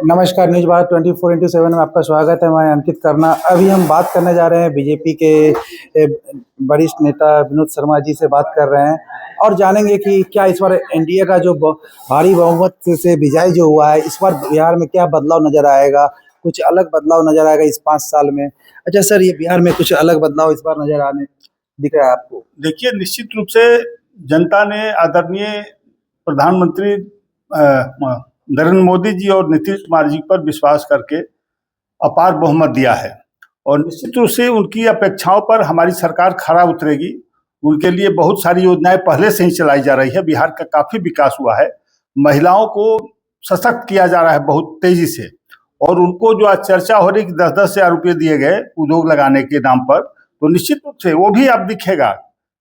नमस्कार, न्यूज़ भारत 24/7 में आपका स्वागत है। मैं अंकित करना। अभी हम बात करने जा रहे हैं बीजेपी के वरिष्ठ नेता विनोद शर्मा जी से बात कर रहे हैं और जानेंगे कि क्या इस बार एनडीए का जो भारी बहुमत से विजय जो हुआ है, इस बार बिहार में क्या बदलाव नजर आएगा, कुछ अलग बदलाव नजर आएगा इस 5 साल में। अच्छा सर, ये बिहार में कुछ अलग बदलाव इस बार नजर आने दिख रहा है आपको? देखिए, निश्चित रूप से जनता ने आदरणीय प्रधानमंत्री नरेंद्र मोदी जी और नीतीश कुमार जी पर विश्वास करके अपार बहुमत दिया है और निश्चित रूप से उनकी अपेक्षाओं पर हमारी सरकार खरा उतरेगी। उनके लिए बहुत सारी योजनाएं पहले से ही चलाई जा रही है। बिहार का काफी विकास हुआ है, महिलाओं को सशक्त किया जा रहा है बहुत तेजी से, और उनको जो आज चर्चा हो रही कि 10-10 हजार रुपये दिए गए उद्योग लगाने के नाम पर, तो निश्चित रूप से वो भी अब दिखेगा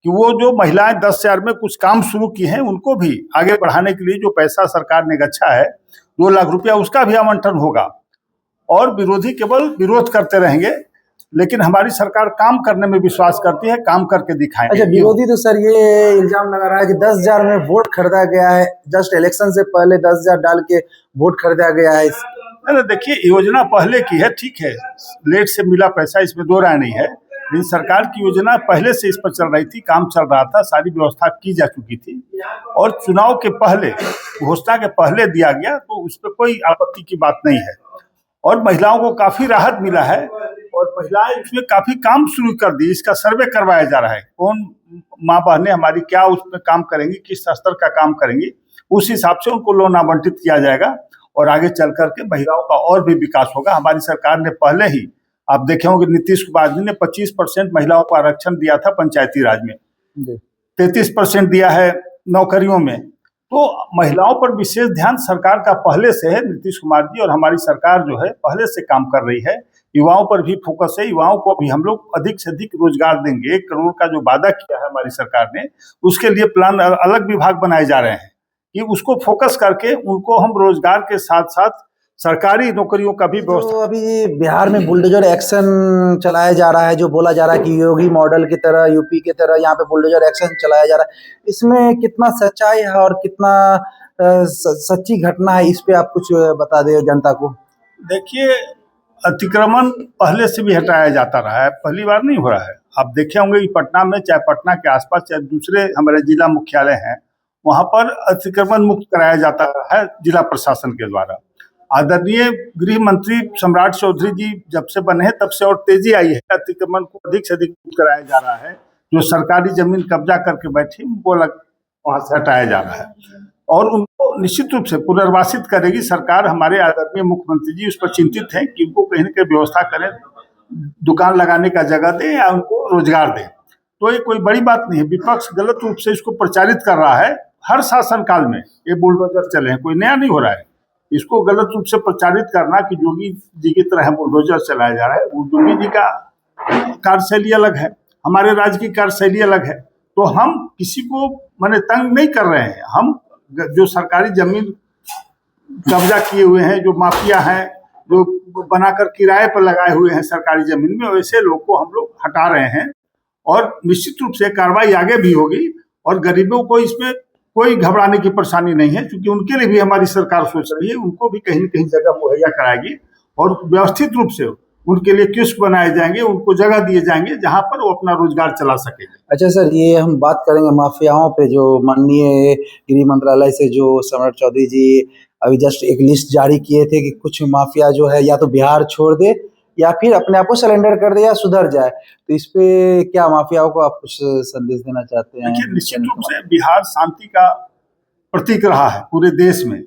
कि वो जो महिलाएं 10,000 में कुछ काम शुरू की हैं उनको भी आगे बढ़ाने के लिए जो पैसा सरकार ने गच्छा है 2 लाख रुपया, उसका भी आवंटन होगा। और विरोधी केवल विरोध करते रहेंगे, लेकिन हमारी सरकार काम करने में विश्वास करती है, काम करके दिखाएंगे। अच्छा, विरोधी तो सर ये इल्जाम लगा रहा है कि 10,000 में वोट खरीदा गया है, जस्ट इलेक्शन से पहले 10,000 डाल के वोट खरीदा गया है। अरे देखिए, योजना पहले की है, ठीक है, लेट से मिला पैसा, इसमें दो राय नहीं है, लेकिन सरकार की योजना पहले से इस पर चल रही थी, काम चल रहा था, सारी व्यवस्था की जा चुकी थी और चुनाव के पहले, घोषणा के पहले दिया गया, तो उस पर कोई आपत्ति की बात नहीं है। और महिलाओं को काफी राहत मिला है और महिलाएं इसमें काफी काम शुरू कर दी। इसका सर्वे करवाया जा रहा है, कौन माँ बहनें हमारी क्या उसमें काम करेंगी, किस स्तर का काम करेंगी, उस हिसाब से उनको लोन आवंटित किया जाएगा और आगे चल करके महिलाओं का और भी विकास होगा। हमारी सरकार ने पहले ही, आप देखे होंगे, नीतीश कुमार जी ने 25% महिलाओं को आरक्षण दिया था पंचायती राज में, 33% दिया है नौकरियों में। तो महिलाओं पर विशेष ध्यान सरकार का पहले से है। नीतीश कुमार जी और हमारी सरकार जो है पहले से काम कर रही है। युवाओं पर भी फोकस है, युवाओं को भी हम लोग अधिक से अधिक रोजगार देंगे। 1 करोड़ का जो वादा किया है हमारी सरकार ने, उसके लिए प्लान अलग विभाग बनाए जा रहे हैं कि उसको फोकस करके उनको हम रोजगार के साथ साथ सरकारी नौकरियों का भी व्यवस्था। तो अभी बिहार में बुलडोजर एक्शन चलाया जा रहा है, जो बोला जा रहा है कि योगी मॉडल की तरह, यूपी की तरह यहाँ पे बुलडोजर एक्शन चलाया जा रहा है। इसमें कितना सच्चाई है और कितना सच्ची घटना है, इस पे आप कुछ बता दें जनता को। देखिए, अतिक्रमण पहले से भी हटाया जाता रहा है, पहली बार नहीं हो रहा है। आप देखे होंगे कि पटना में, चाहे पटना के आसपास, चाहे दूसरे हमारे जिला मुख्यालय हैं, वहां पर अतिक्रमण मुक्त कराया जाता है जिला प्रशासन के द्वारा। आदरणीय गृह मंत्री सम्राट चौधरी जी जब से बने हैं तब से और तेजी आई है, अतिक्रमण को अधिक से अधिक मुक्त कराया जा रहा है। जो सरकारी जमीन कब्जा करके बैठी उनको वहां से हटाया जा रहा है और उनको निश्चित रूप से पुनर्वासित करेगी सरकार। हमारे आदरणीय मुख्यमंत्री जी उस पर चिंतित हैं कि उनको कहीं न कहीं व्यवस्था करें, दुकान लगाने का जगह दें या उनको रोजगार दें। तो ये कोई बड़ी बात नहीं है। विपक्ष गलत रूप से इसको प्रचारित कर रहा है। हर शासनकाल में ये बुलडोजर चले हैं, कोई नया नहीं हो रहा है। इसको गलत रूप से प्रचारित करना कि योगी जी की तरह बुलडोजर चलाया जा रहा है, वो योगी जी का कार्यशैली अलग है, हमारे राज्य की कार्यशैली अलग है। तो हम किसी को माने तंग नहीं कर रहे हैं। हम जो सरकारी जमीन कब्जा किए हुए हैं, जो माफिया हैं, जो बनाकर किराए पर लगाए हुए हैं सरकारी जमीन में, वैसे लोग को हम लोग हटा रहे हैं और निश्चित रूप से कार्रवाई आगे भी होगी और गरीबों को इसमें कोई घबराने की परेशानी नहीं है, क्योंकि उनके लिए भी हमारी सरकार सोच रही है। उनको भी कहीं न कहीं जगह मुहैया कराएगी और व्यवस्थित रूप से उनके लिए किस्क बनाए जाएंगे, उनको जगह दिए जाएंगे जहां पर वो अपना रोजगार चला सकेंगे। अच्छा सर, ये हम बात करेंगे माफियाओं पे, जो माननीय गृह मंत्रालय से जो सम्राट चौधरी जी अभी जस्ट एक लिस्ट जारी किए थे कि कुछ माफिया जो है या तो बिहार छोड़ दे या फिर अपने आप को सरेंडर कर दे या सुधर जाए। तो इस पे क्या माफियाओं को आप कुछ संदेश देना चाहते हैं? देखिए, निश्चित रूप से बिहार शांति का प्रतीक रहा है पूरे देश में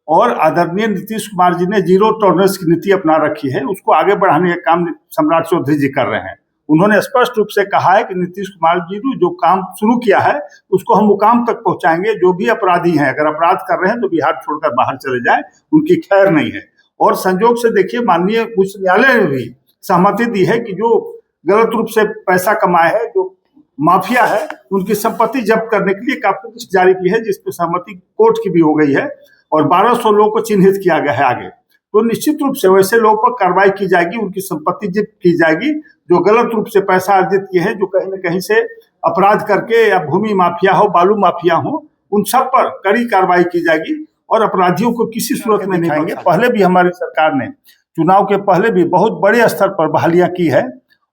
और आदरणीय नीतीश कुमार जी ने जीरो टॉलरेंस की नीति अपना रखी है। उसको आगे बढ़ाने का काम सम्राट चौधरी जी कर रहे हैं। उन्होंने स्पष्ट रूप से कहा है कि नीतीश कुमार जी ने जो काम शुरू किया है उसको हम मुकाम तक पहुंचाएंगे। जो भी अपराधी हैं, अगर अपराध कर रहे हैं तो बिहार छोड़कर बाहर चले जाए, उनकी खैर नहीं है। और संजोग से देखिए, माननीय उच्च न्यायालय ने भी सहमति दी है कि जो गलत रूप से पैसा कमाए है, जो माफिया है, उनकी संपत्ति जब्त करने के लिए काफी लिस्ट जारी की है, जिसपे सहमति कोर्ट की भी हो गई है और 1200 लोगों को चिन्हित किया गया है आगे। तो निश्चित रूप से वैसे लोगों पर कार्रवाई की जाएगी, उनकी संपत्ति जब्त की जाएगी जो गलत रूप से पैसा अर्जित किए हैं, जो कहीं न कहीं से अपराध करके, या भूमि माफिया हो, बालू माफिया हो, उन सब पर कड़ी कार्रवाई की जाएगी और अपराधियों को किसी सूरत में नहीं दिखाएंगे। पहले भी हमारी सरकार ने चुनाव के पहले भी बहुत बड़े स्तर पर बहालियां की है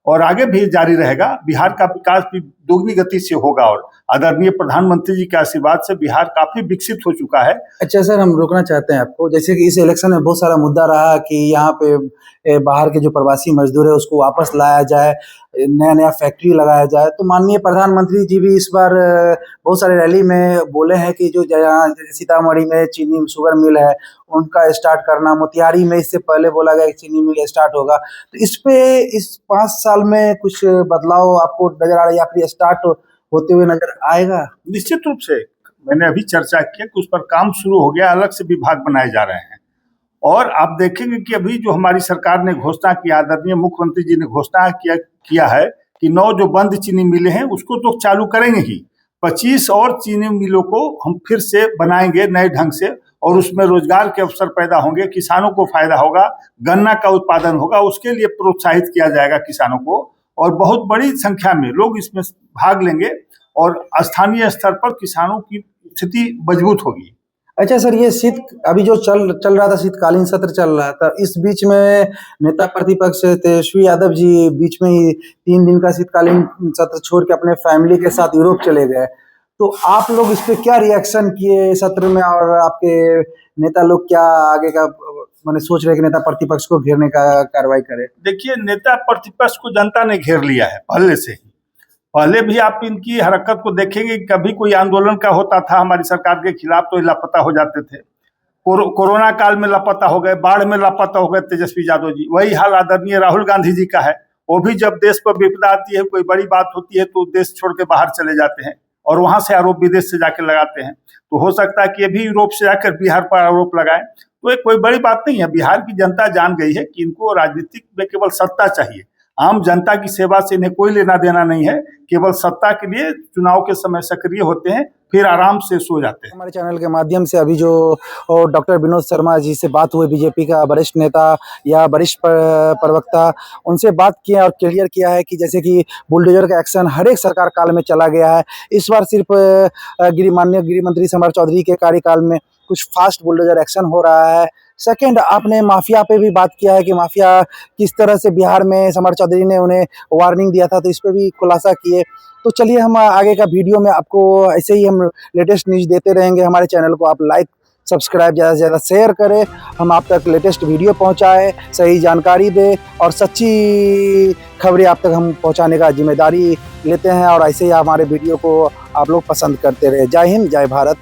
और आगे भी जारी रहेगा। बिहार का विकास भी दोगुनी गति से होगा और आदरणीय प्रधानमंत्री जी के आशीर्वाद से बिहार काफी विकसित हो चुका है। अच्छा सर, हम रोकना चाहते हैं आपको। जैसे कि इस इलेक्शन में बहुत सारा मुद्दा रहा कि यहाँ पे बाहर के जो प्रवासी मजदूर है उसको वापस लाया जाए, नया नया फैक्ट्री लगाया जाए। तो माननीय प्रधानमंत्री जी भी इस बार बहुत सारे रैली में बोले हैं कि जो यहाँ सीतामढ़ी में चीनी शुगर मिल है उनका स्टार्ट करना, मोतिहारी में इससे पहले बोला गया कि चीनी मिल स्टार्ट होगा। तो इस पे इस 5 साल में कुछ बदलाव आपको नजर आ रहा है या फिर स्टार्ट होते हुए नजर आएगा? निश्चित रूप से मैंने अभी चर्चा की कि उस पर काम शुरू हो गया, अलग से विभाग बनाए जा रहे हैं और आप देखेंगे कि अभी जो हमारी सरकार ने घोषणा किया, आदरणीय मुख्यमंत्री जी ने घोषणा किया है कि 9 जो बंद चीनी मिलें हैं उसको तो चालू करेंगे ही, 25 और चीनी मिलों को हम फिर से बनाएंगे नए ढंग से और उसमें रोजगार के अवसर पैदा होंगे, किसानों को फायदा होगा, गन्ना का उत्पादन होगा, उसके लिए प्रोत्साहित किया जाएगा किसानों को और बहुत बड़ी संख्या में लोग इसमें भाग लेंगे और स्थानीय स्तर पर किसानों की स्थिति मजबूत होगी। अच्छा सर, ये अभी जो चल रहा था, शीतकालीन सत्र चल रहा था, इस बीच में नेता प्रतिपक्ष तेजस्वी यादव जी बीच में ही 3 दिन का शीतकालीन सत्र छोड़ के अपने फैमिली के साथ यूरोप चले गए। तो आप लोग इस पे क्या रिएक्शन किए सत्र में और आपके नेता लोग क्या आगे का मैंने सोच रहे कि नेता प्रतिपक्ष को घेरने का कार्रवाई करे? देखिए, नेता प्रतिपक्ष को जनता ने घेर लिया है पहले से ही। पहले भी आप इनकी हरकत को देखेंगे, कभी कोई आंदोलन का होता था हमारी सरकार के खिलाफ तो लापता हो जाते थे। कोरोना काल में लापता हो गए, बाढ़ में लापता हो गए तेजस्वी यादव जी। वही हाल आदरणीय राहुल गांधी जी का है। वो भी जब देश पर विपदा आती है, कोई बड़ी बात होती है तो देश छोड़ के बाहर चले जाते हैं और वहां से आरोप विदेश से जाकर लगाते हैं। तो हो सकता है कि ये भी यूरोप से जाकर बिहार पर आरोप लगाए, तो ये कोई बड़ी बात नहीं है। बिहार की जनता जान गई है कि इनको राजनीतिक में केवल सत्ता चाहिए, आम जनता की सेवा से इन्हें कोई लेना देना नहीं है। केवल सत्ता के लिए चुनाव के समय सक्रिय होते हैं, फिर आराम से सो जाते हैं। हमारे चैनल के माध्यम से अभी जो डॉक्टर विनोद शर्मा जी से बात हुई, बीजेपी का वरिष्ठ नेता या वरिष्ठ प्रवक्ता, उनसे बात किया और क्लियर किया है कि जैसे कि बुलडोजर का एक्शन हर एक सरकार काल में चला गया है, इस बार सिर्फ माननीय गृह मंत्री समर चौधरी के कार्यकाल में कुछ फास्ट बुलडोजर एक्शन हो रहा है। सेकंड, आपने माफिया पे भी बात किया है कि माफिया किस तरह से बिहार में समर चौधरी ने उन्हें वार्निंग दिया था, तो इस पे भी खुलासा किए। तो चलिए हम आगे का वीडियो में आपको ऐसे ही हम लेटेस्ट न्यूज़ देते रहेंगे। हमारे चैनल को आप लाइक सब्सक्राइब ज़्यादा से ज़्यादा शेयर करें, हम आप तक लेटेस्ट वीडियो पहुंचाएं, सही जानकारी दें और सच्ची खबरें आप तक हम पहुंचाने का जिम्मेदारी लेते हैं और ऐसे ही हमारे वीडियो को आप लोग पसंद करते रहे। जय हिंद, जय भारत।